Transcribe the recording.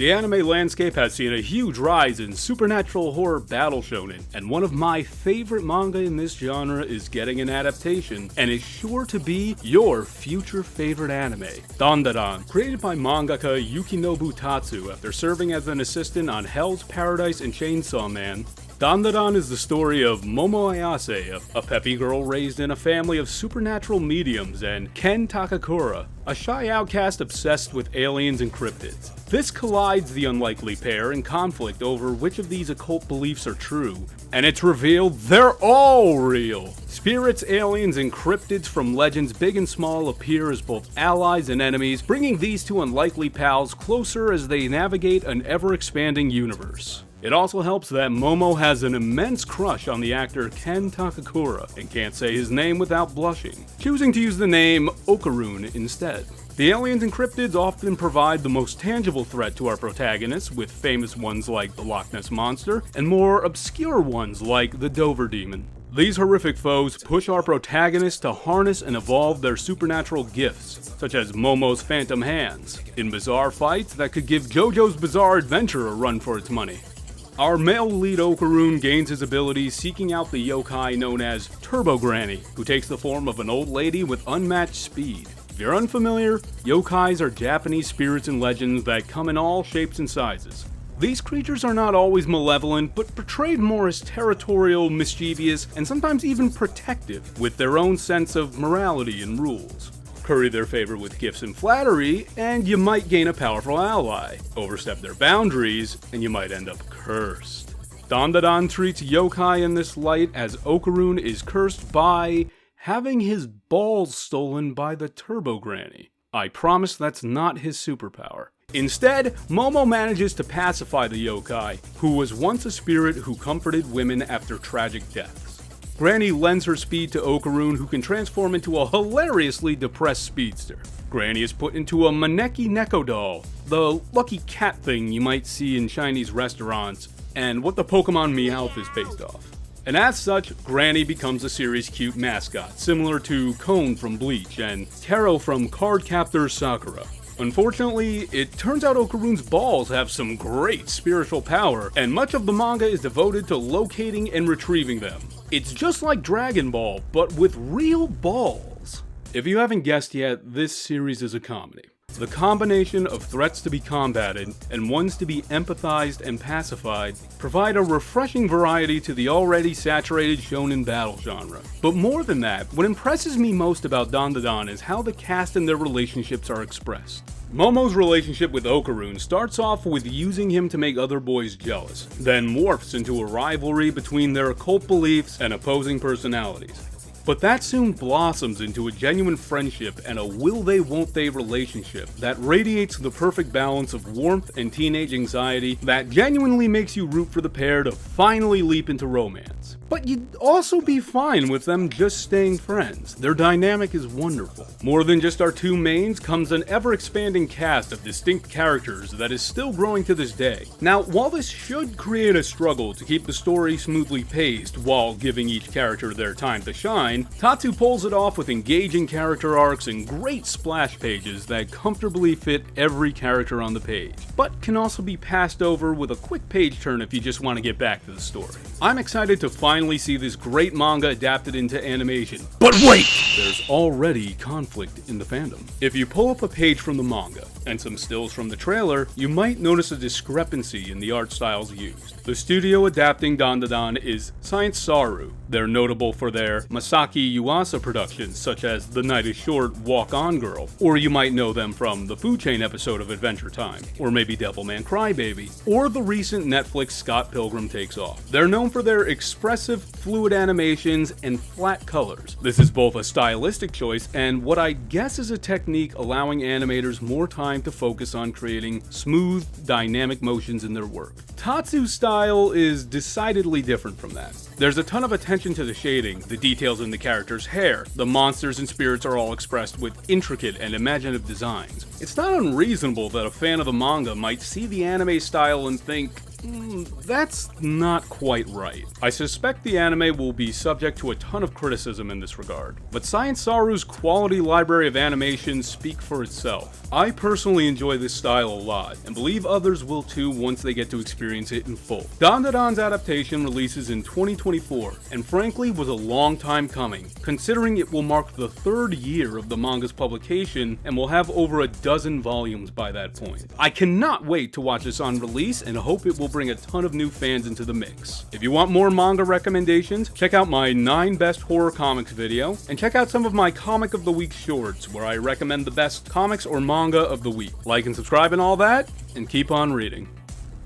The anime landscape has seen a huge rise in supernatural horror battle shonen, and one of my favorite manga in this genre is getting an adaptation, and is sure to be your future favorite anime. DanDaDan, created by mangaka Yukinobu Tatsu after serving as an assistant on Hell's Paradise and Chainsaw Man. DanDaDan is the story of Momo Ayase, a peppy girl raised in a family of supernatural mediums, and Ken Takakura, a shy outcast obsessed with aliens and cryptids. This collides the unlikely pair in conflict over which of these occult beliefs are true, and it's revealed they're all real! Spirits, aliens, and cryptids from legends big and small appear as both allies and enemies, bringing these two unlikely pals closer as they navigate an ever-expanding universe. It also helps that Momo has an immense crush on the actor Ken Takakura and can't say his name without blushing, choosing to use the name Okarun instead. The aliens and cryptids often provide the most tangible threat to our protagonists, with famous ones like the Loch Ness Monster, and more obscure ones like the Dover Demon. These horrific foes push our protagonists to harness and evolve their supernatural gifts, such as Momo's phantom hands, in bizarre fights that could give JoJo's Bizarre Adventure a run for its money. Our male lead Okarun gains his abilities seeking out the yokai known as Turbo Granny, who takes the form of an old lady with unmatched speed. If you're unfamiliar, yokais are Japanese spirits and legends that come in all shapes and sizes. These creatures are not always malevolent, but portrayed more as territorial, mischievous, and sometimes even protective, with their own sense of morality and rules. Curry their favor with gifts and flattery, and you might gain a powerful ally. Overstep their boundaries, and you might end up cursed. DanDaDan treats yokai in this light as Okarun is cursed by having his balls stolen by the Turbo Granny. I promise that's not his superpower. Instead, Momo manages to pacify the yokai, who was once a spirit who comforted women after tragic deaths. Granny lends her speed to Okarun, who can transform into a hilariously depressed speedster. Granny is put into a Maneki Neko doll, the lucky cat thing you might see in Chinese restaurants, and what the Pokemon Meowth is based off. And as such, Granny becomes a series cute mascot, similar to Cone from Bleach and Taro from Cardcaptor Sakura. Unfortunately, it turns out Okarun's balls have some great spiritual power, and much of the manga is devoted to locating and retrieving them. It's just like Dragon Ball, but with real balls. If you haven't guessed yet, this series is a comedy. The combination of threats to be combated and ones to be empathized and pacified provide a refreshing variety to the already saturated shonen battle genre. But more than that, what impresses me most about DanDaDan is how the cast and their relationships are expressed. Momo's relationship with Okarun starts off with using him to make other boys jealous, then morphs into a rivalry between their occult beliefs and opposing personalities. But that soon blossoms into a genuine friendship and a will-they-won't-they relationship that radiates the perfect balance of warmth and teenage anxiety that genuinely makes you root for the pair to finally leap into romance. But you'd also be fine with them just staying friends. Their dynamic is wonderful. More than just our two mains comes an ever-expanding cast of distinct characters that is still growing to this day. Now, while this should create a struggle to keep the story smoothly paced while giving each character their time to shine, Tatsu pulls it off with engaging character arcs and great splash pages that comfortably fit every character on the page, but can also be passed over with a quick page turn if you just want to get back to the story. I'm excited to finally see this great manga adapted into animation. But wait! There's already conflict in the fandom. If you pull up a page from the manga, and some stills from the trailer, you might notice a discrepancy in the art styles used. The studio adapting DanDaDan is Science Saru. They're notable for their Masaki Yuasa productions, such as The Night is Short, Walk On Girl, or you might know them from the Food Chain episode of Adventure Time, or maybe Devilman Crybaby, or the recent Netflix Scott Pilgrim Takes Off. They're known for their expressive, fluid animations and flat colors. This is both a stylistic choice and what I guess is a technique allowing animators more time to focus on creating smooth, dynamic motions in their work. Tatsu's style is decidedly different from that. There's a ton of attention to the shading, the details in the character's hair, the monsters and spirits are all expressed with intricate and imaginative designs. It's not unreasonable that a fan of the manga might see the anime style and think, That's not quite right. I suspect the anime will be subject to a ton of criticism in this regard, but Science Saru's quality library of animations speak for itself. I personally enjoy this style a lot, and believe others will too once they get to experience it in full. DanDaDan's adaptation releases in 2024, and frankly was a long time coming, considering it will mark the 3rd year of the manga's publication and will have over a dozen volumes by that point. I cannot wait to watch this on release and hope it will bring a ton of new fans into the mix. If you want more manga recommendations, check out my 9 best horror comics video, and check out some of my comic of the week shorts where I recommend the best comics or manga of the week. Like and subscribe and all that, and keep on reading.